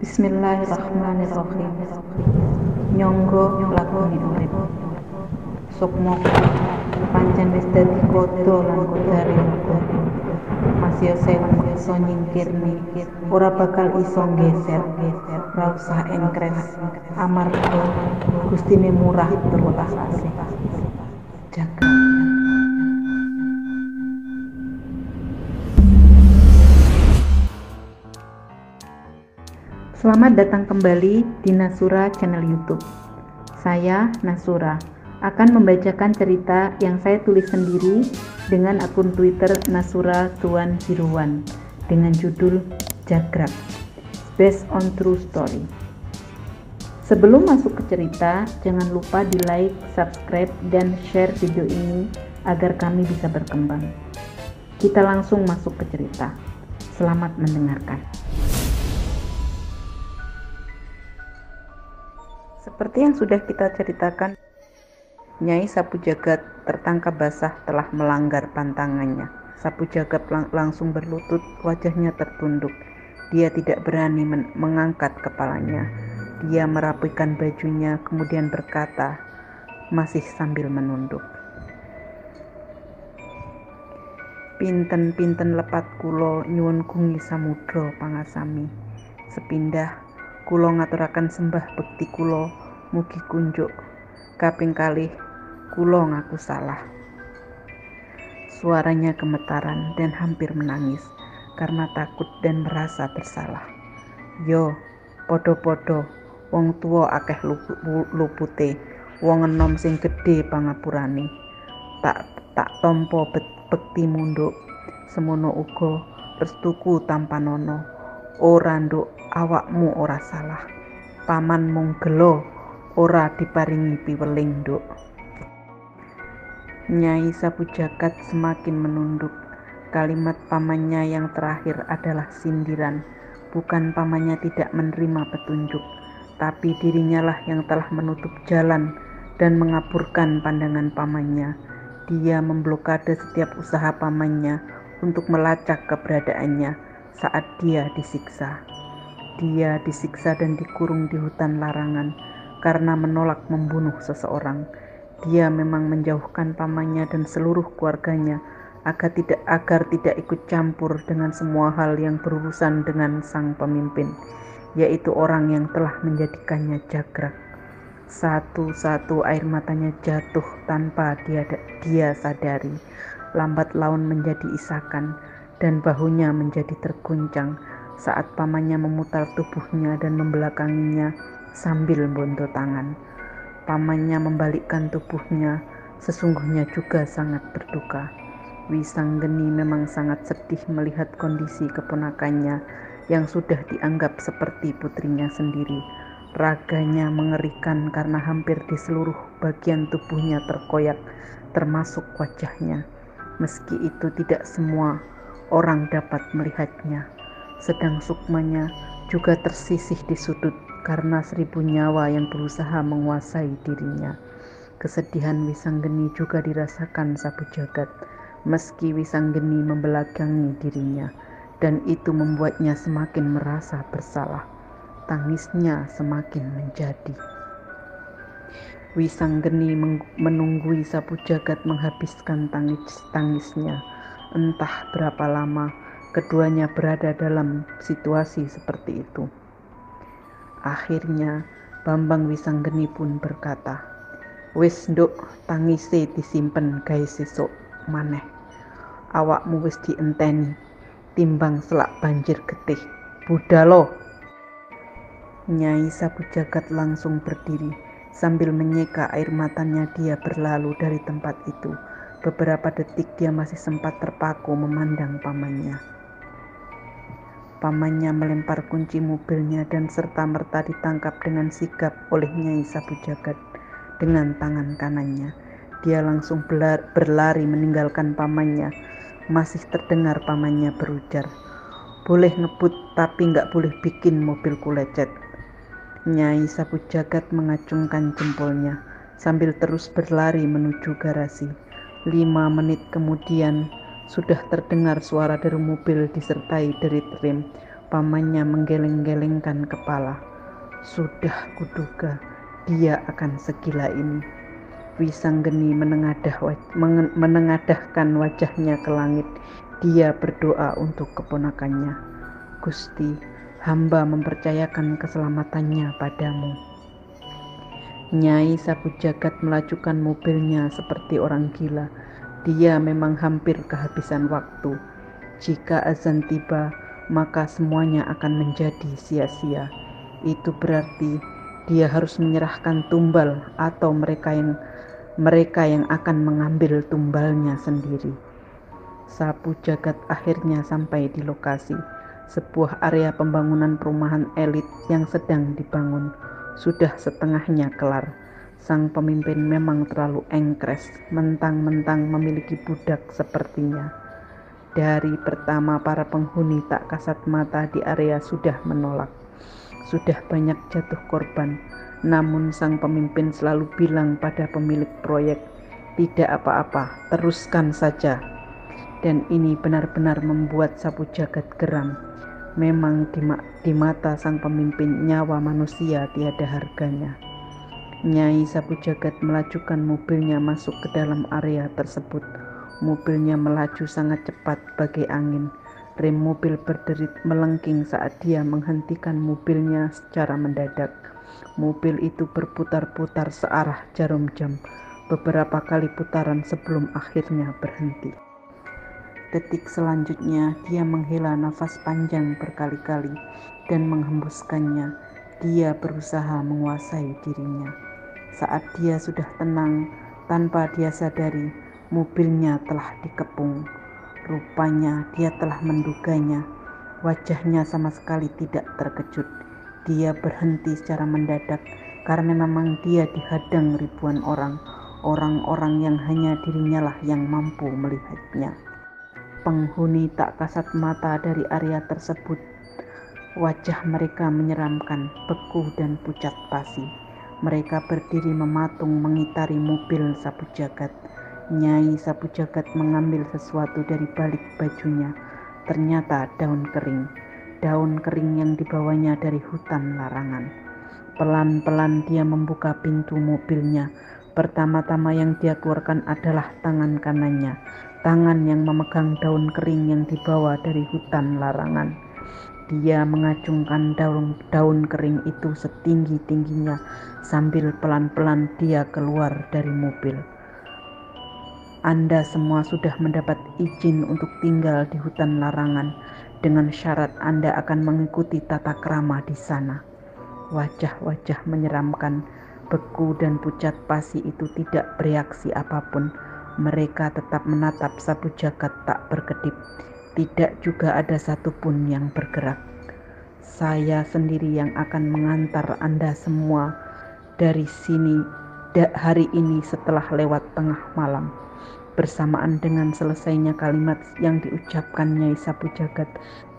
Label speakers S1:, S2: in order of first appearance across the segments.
S1: Bismillahirrahmanirrahim. Nyangga lakoni urip. Sukmoko pancen wis dadi kodho lan kodare aku. Masih sewu iso nyingkirni, ora bakal iso nggeser. Ora usah engkres, amarga Gustine murah tur welas asih. Jaga. Selamat datang kembali di Nasura channel YouTube. Saya Nasura akan membacakan cerita yang saya tulis sendiri dengan akun Twitter Nasura101 dengan judul Jagrak, based on true story. Sebelum masuk ke cerita, jangan lupa di like, subscribe, dan share video ini agar kami bisa berkembang. Kita langsung masuk ke cerita. Selamat mendengarkan. Seperti yang sudah kita ceritakan, Nyai Sapu Jagat tertangkap basah telah melanggar pantangannya. Sapu Jagat langsung berlutut, wajahnya tertunduk. Dia tidak berani mengangkat kepalanya. Dia merapikan bajunya, kemudian berkata, masih sambil menunduk. Pinten-pinten lepat kulo nyuwun gungi samudra pangasami. Sepindah kulo ngaturaken sembah bekti kulo mugi kunjuk. Kaping kalih kulo ngaku salah. Suaranya gemetaran dan hampir menangis karena takut dan merasa bersalah. Yo, podo-podo, wong tua akeh lupute, wong enom sing gedhe pangapurane. Tak tompo bekti munduk, semono uga restuku tanpa nono. Ora nduk, awakmu ora salah. Paman mung gelo, ora diparingi piweling nduk. Nyai Sapu Jagat semakin menunduk. Kalimat pamannya yang terakhir adalah sindiran. Bukan pamannya tidak menerima petunjuk, tapi dirinya lah yang telah menutup jalan dan mengaburkan pandangan pamannya. Dia memblokade setiap usaha pamannya untuk melacak keberadaannya saat dia disiksa. Dia disiksa dan dikurung di hutan larangan karena menolak membunuh seseorang. Dia memang menjauhkan pamannya dan seluruh keluarganya agar tidak ikut campur dengan semua hal yang berurusan dengan sang pemimpin, yaitu orang yang telah menjadikannya jagrak. Satu-satu air matanya jatuh tanpa dia sadari. Lambat laun menjadi isakan dan bahunya menjadi terguncang saat pamannya memutar tubuhnya dan membelakanginya sambil bonto tangan. Pamannya membalikkan tubuhnya, sesungguhnya juga sangat berduka. Wisanggeni memang sangat sedih melihat kondisi keponakannya yang sudah dianggap seperti putrinya sendiri. Raganya mengerikan karena hampir di seluruh bagian tubuhnya terkoyak, termasuk wajahnya. Meski itu tidak semua orang dapat melihatnya. Sedang sukmanya juga tersisih di sudut karena 1000 nyawa yang berusaha menguasai dirinya. Kesedihan Wisanggeni juga dirasakan Sapu Jagat, meski Wisanggeni membelakangi dirinya, dan itu membuatnya semakin merasa bersalah. Tangisnya semakin menjadi. Wisanggeni menunggui Sapu Jagat menghabiskan tangisnya. Entah berapa lama keduanya berada dalam situasi seperti itu. Akhirnya Bambang Wisanggeni pun berkata, "Wis nduk, tangise disimpen gawe sesuk maneh. Awakmu wis dienteni, timbang selak banjir getih. Budalo." Nyai Sapu Jagat langsung berdiri. Sambil menyeka air matanya dia berlalu dari tempat itu. Beberapa detik dia masih sempat terpaku memandang pamannya. Pamannya melempar kunci mobilnya dan serta-merta ditangkap dengan sigap oleh Nyai Sapu Jagat dengan tangan kanannya. Dia langsung berlari meninggalkan pamannya. Masih terdengar pamannya berujar, "Boleh ngebut tapi nggak boleh bikin mobilku lecet." Nyai Sapu Jagat mengacungkan jempolnya sambil terus berlari menuju garasi. 5 menit kemudian Sudah terdengar suara deru mobil disertai derit rem. Pamannya menggeleng-gelengkan kepala. Sudah kuduga dia akan segila ini. Wisanggeni menengadahkan wajahnya ke langit. Dia berdoa untuk keponakannya. Gusti, hamba mempercayakan keselamatannya padamu. Nyai Sapu Jagat melajukan mobilnya seperti orang gila. Dia memang hampir kehabisan waktu. Jika azan tiba, maka semuanya akan menjadi sia-sia. Itu berarti dia harus menyerahkan tumbal atau mereka yang akan mengambil tumbalnya sendiri. Sapu Jagat akhirnya sampai di lokasi, sebuah area pembangunan perumahan elit yang sedang dibangun. Sudah setengahnya kelar. Sang pemimpin memang terlalu engkres, mentang-mentang memiliki budak sepertinya. Dari pertama para penghuni tak kasat mata di area sudah menolak. Sudah banyak jatuh korban, namun sang pemimpin selalu bilang pada pemilik proyek, tidak apa-apa, teruskan saja. Dan ini benar-benar membuat Sapu Jagat geram. Memang di mata sang pemimpin nyawa manusia tiada harganya. Nyai Sapu Jagat melajukan mobilnya masuk ke dalam area tersebut. Mobilnya melaju sangat cepat bagai angin. Rem mobil berderit melengking saat dia menghentikan mobilnya secara mendadak. Mobil itu berputar-putar searah jarum jam, beberapa kali putaran sebelum akhirnya berhenti. Detik selanjutnya dia menghela nafas panjang berkali-kali dan menghembuskannya. Dia berusaha menguasai dirinya. Saat dia sudah tenang, tanpa dia sadari, mobilnya telah dikepung. Rupanya dia telah menduganya. Wajahnya sama sekali tidak terkejut. Dia berhenti secara mendadak karena memang dia dihadang ribuan orang-orang yang hanya dirinya lah yang mampu melihatnya. Penghuni tak kasat mata dari area tersebut, wajah mereka menyeramkan, beku dan pucat pasi. Mereka berdiri mematung mengitari mobil Sapu Jagat. Nyai Sapu Jagat mengambil sesuatu dari balik bajunya. Ternyata daun kering. Daun kering yang dibawanya dari hutan larangan. Pelan-pelan dia membuka pintu mobilnya. Pertama-tama yang dia keluarkan adalah tangan kanannya. Tangan yang memegang daun kering yang dibawa dari hutan larangan. Dia mengacungkan daun kering itu setinggi-tingginya sambil pelan-pelan dia keluar dari mobil. Anda semua sudah mendapat izin untuk tinggal di hutan larangan dengan syarat Anda akan mengikuti tata krama di sana. Wajah-wajah menyeramkan, beku dan pucat pasi itu tidak bereaksi apapun. Mereka tetap menatap Sapu Jagat tak berkedip. Tidak juga ada satupun yang bergerak. Saya sendiri yang akan mengantar Anda semua dari sini hari ini setelah lewat tengah malam. Bersamaan dengan selesainya kalimat yang diucapkan Nyai Sapu Jagat,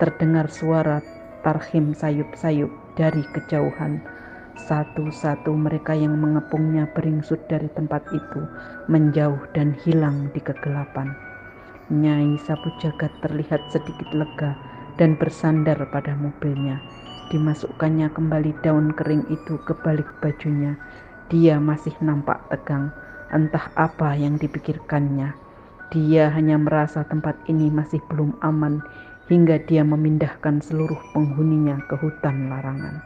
S1: terdengar suara tarhim sayup-sayup dari kejauhan. Satu-satu mereka yang mengepungnya beringsut dari tempat itu, menjauh dan hilang di kegelapan. Nyai Sapu Jagat terlihat sedikit lega dan bersandar pada mobilnya. Dimasukkannya kembali daun kering itu ke balik bajunya. Dia masih nampak tegang, entah apa yang dipikirkannya. Dia hanya merasa tempat ini masih belum aman hingga dia memindahkan seluruh penghuninya ke hutan larangan.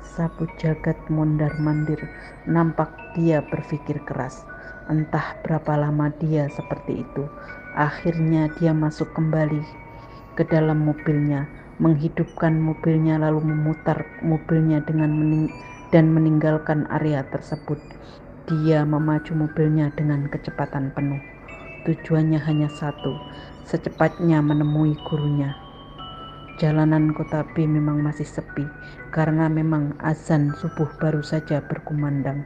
S1: Sapu Jagat mondar-mandir, nampak dia berpikir keras. Entah berapa lama dia seperti itu. Akhirnya dia masuk kembali ke dalam mobilnya, menghidupkan mobilnya lalu memutar mobilnya dan meninggalkan area tersebut. Dia memacu mobilnya dengan kecepatan penuh. Tujuannya hanya satu, secepatnya menemui gurunya. Jalanan kota B memang masih sepi karena memang azan subuh baru saja berkumandang.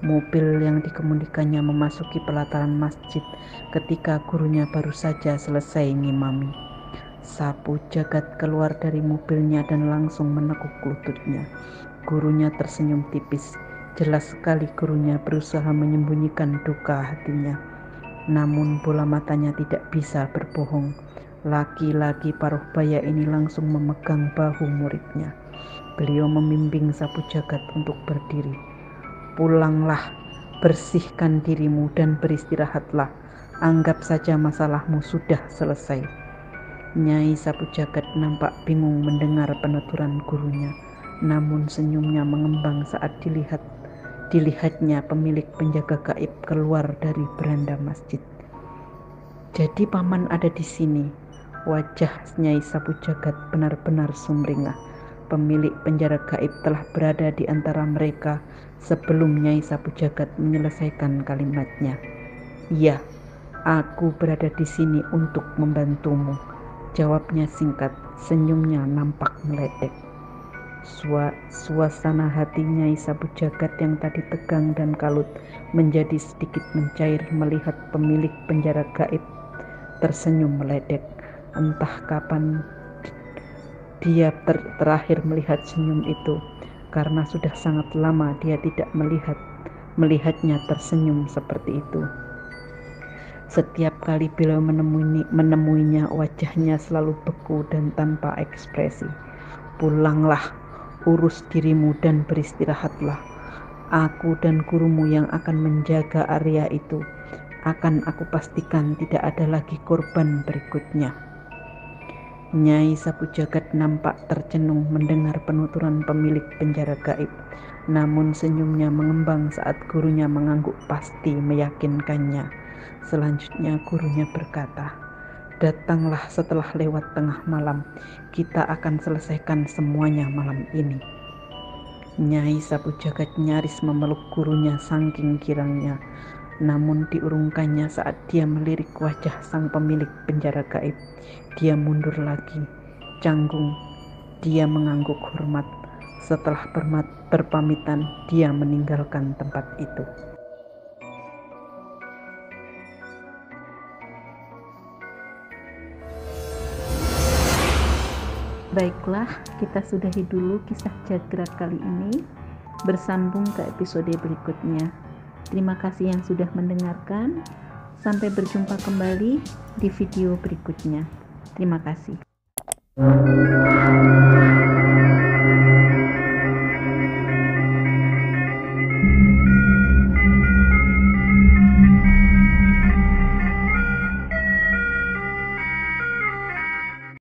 S1: Mobil yang dikemudikannya memasuki pelataran masjid ketika gurunya baru saja selesai ngimami. Sapu Jagat keluar dari mobilnya dan langsung menekuk lututnya. Gurunya tersenyum tipis. Jelas sekali gurunya berusaha menyembunyikan duka hatinya. Namun bola matanya tidak bisa berbohong. Laki-laki paruh baya ini langsung memegang bahu muridnya. Beliau membimbing Sapu Jagat untuk berdiri. Pulanglah, bersihkan dirimu dan beristirahatlah. Anggap saja masalahmu sudah selesai. Nyai Sapu Jagat nampak bingung mendengar penuturan gurunya. Namun senyumnya mengembang saat dilihatnya pemilik penjaga gaib keluar dari beranda masjid. Jadi paman ada di sini. Wajah Nyai Sapu Jagat benar-benar sumringah. Pemilik penjara gaib telah berada di antara mereka sebelum Nyai Sapu Jagat menyelesaikan kalimatnya. "Iya, aku berada di sini untuk membantumu," jawabnya singkat, senyumnya nampak meledek. Suasana hati Nyai Sapu Jagat yang tadi tegang dan kalut menjadi sedikit mencair melihat pemilik penjara gaib tersenyum meledek. Entah kapan dia terakhir melihat senyum itu, karena sudah sangat lama dia tidak melihatnya tersenyum seperti itu. Setiap kali beliau menemuinya, wajahnya selalu beku dan tanpa ekspresi. "Pulanglah, urus dirimu dan beristirahatlah. Aku dan gurumu yang akan menjaga area itu. Akan aku pastikan tidak ada lagi korban berikutnya." Nyai Sapu Jagat nampak tercenung mendengar penuturan pemilik penjara gaib. Namun senyumnya mengembang saat gurunya mengangguk pasti meyakinkannya. Selanjutnya gurunya berkata, "Datanglah setelah lewat tengah malam. Kita akan selesaikan semuanya malam ini." Nyai Sapu Jagat nyaris memeluk gurunya saking girangnya. Namun diurungkannya saat dia melirik wajah sang pemilik penjara gaib. Dia mundur lagi, canggung. Dia mengangguk hormat. Setelah berpamitan, dia meninggalkan tempat itu. Baiklah, kita sudahi dulu kisah Jagrak kali ini. Bersambung ke episode berikutnya. Terima kasih yang sudah mendengarkan. Sampai berjumpa kembali di video berikutnya. Terima kasih.